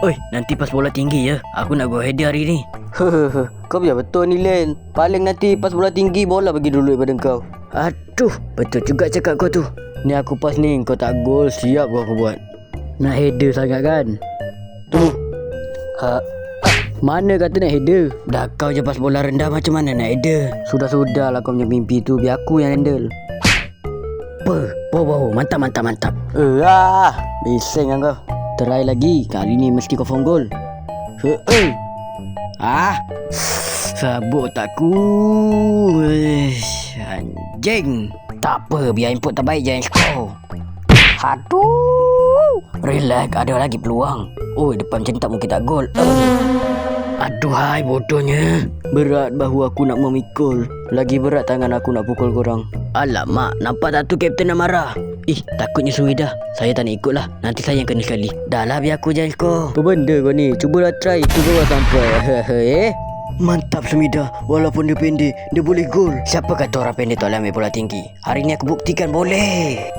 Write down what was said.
Oi, nanti pas bola tinggi ya. Aku nak go header hari ni. Kau biar betul ni Len. Paling nanti pas bola tinggi bola bagi dulu daripada kau. Aduh, betul juga cakap kau tu. Ni aku pas ni kau tak gol siap aku buat. Nak header sangat kan? Tu. Mana kata nak header? Dah kau je pas bola rendah macam mana nak header? Sudah lah kau punya mimpi tu. Biar aku yang handle. Wow, mantap. Bising kan kau. Try lagi. Kali ni mesti kau phone goal. Sabuk otakku. Anjing. Tak apa, biar input terbaik je yang skor. Aduh. Relax, ada lagi peluang. Oh, depan macam ni tak mungkin tak gol. Aduhai, bodohnya. Berat bahu aku nak memikul. Lagi berat tangan aku nak pukul korang. Alamak, nampak tak tu Kapten dah marah? Takutnya Suida. Saya tak nak ikut lah. Nanti saya yang kena sekali. Dah lah, biar aku je yang skor. Apa benda kau ni? Cubalah try. Tu kau sampai. Mantap Sumida. Walaupun dia pendek, dia boleh gol. Siapa kata orang pendek tak boleh ambil bola tinggi? Hari ni aku buktikan boleh.